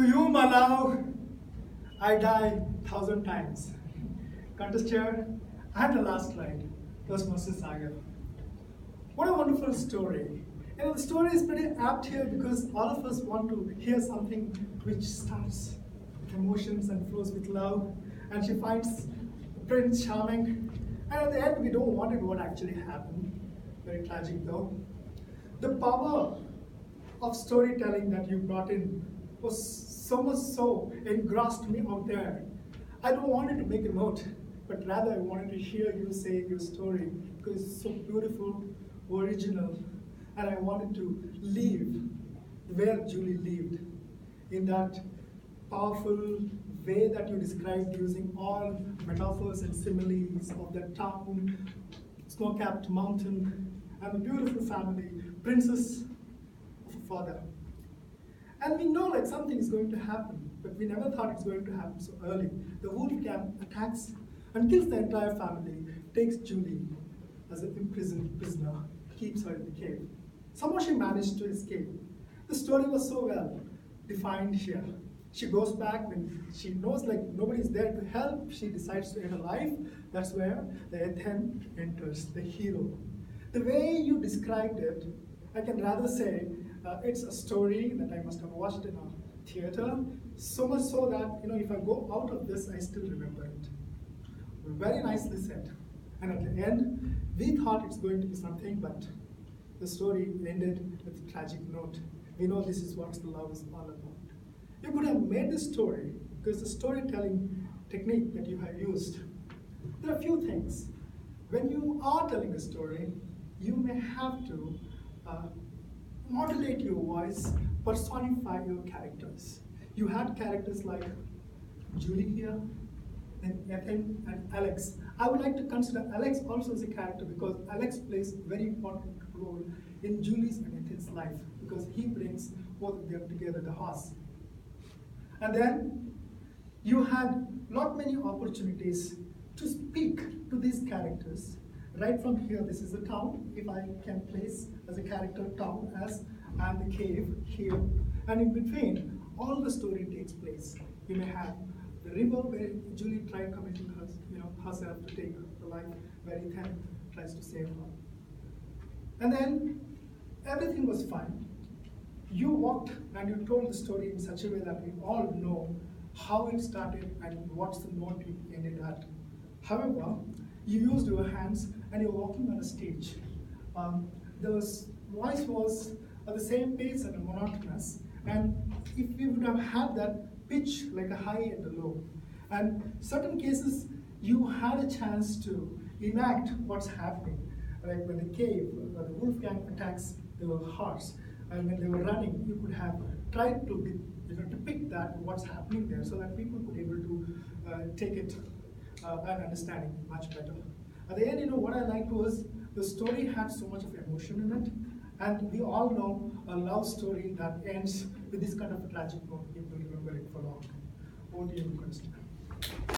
To you, my love, I die 1,000 times. Contest chair and the last ride, Toastmaster Sagar. What a wonderful story. The story is pretty apt here because all of us want to hear something which starts with emotions and flows with love, and she finds Prince charming, and at the end we don't want it what actually happened. Very tragic though. The power of storytelling that you brought in was so much so engrossed me out there. I don't wanted to make a note, but rather I wanted to hear you say your story because it's so beautiful, original, and I wanted to live where Julie lived, in that powerful way that you described using all metaphors and similes of the town, snow-capped mountain, and a beautiful family, princess of a father. And we know like something is going to happen, but we never thought it's going to happen so early. The wolf camp attacks and kills the entire family, takes Julie as an imprisoned prisoner, keeps her in the cave. Somehow she managed to escape. The story was so well defined here. She goes back when she knows like nobody is there to help. She decides to end her life. That's where the Ethan enters, the hero. The way you described it, I can rather say it's a story that I must have watched in a theater, so much so that if I go out of this, I still remember it. Very nicely said. And at the end, we thought it's going to be something, but the story ended with a tragic note. We know this is what the love is all about. You could have made this story because the storytelling technique that you have used. There are a few things. When you are telling a story, you may have to modulate your voice, personify your characters. You had characters like Julie here, then Ethan and Alex. I would like to consider Alex also as a character because Alex plays a very important role in Julie's and Ethan's life because he brings both of them together, the horse. And then you had not many opportunities to speak to these characters. Right from here, this is the town, if I can place as a character town as and the cave here. And in between, all the story takes place. You may have the river where Julie tried committing herself to take the life, where Ethan tries to save her. And then everything was fine. You walked and you told the story in such a way that we all know how it started and what's the note you ended at. However, you used your hands and you're walking on a stage. The voice was at the same pace and monotonous. And if you would have had that pitch like a high and a low, and certain cases you had a chance to enact what's happening. Like when the cave, the wolf gang attacks the horse, and when they were running, you could have tried to depict that what's happening there, so that people could be able to take it and understand it much better. At the end, what I liked was the story had so much of emotion in it, and we all know a love story that ends with this kind of a tragic note. People remember it for long. Over to you, Mr.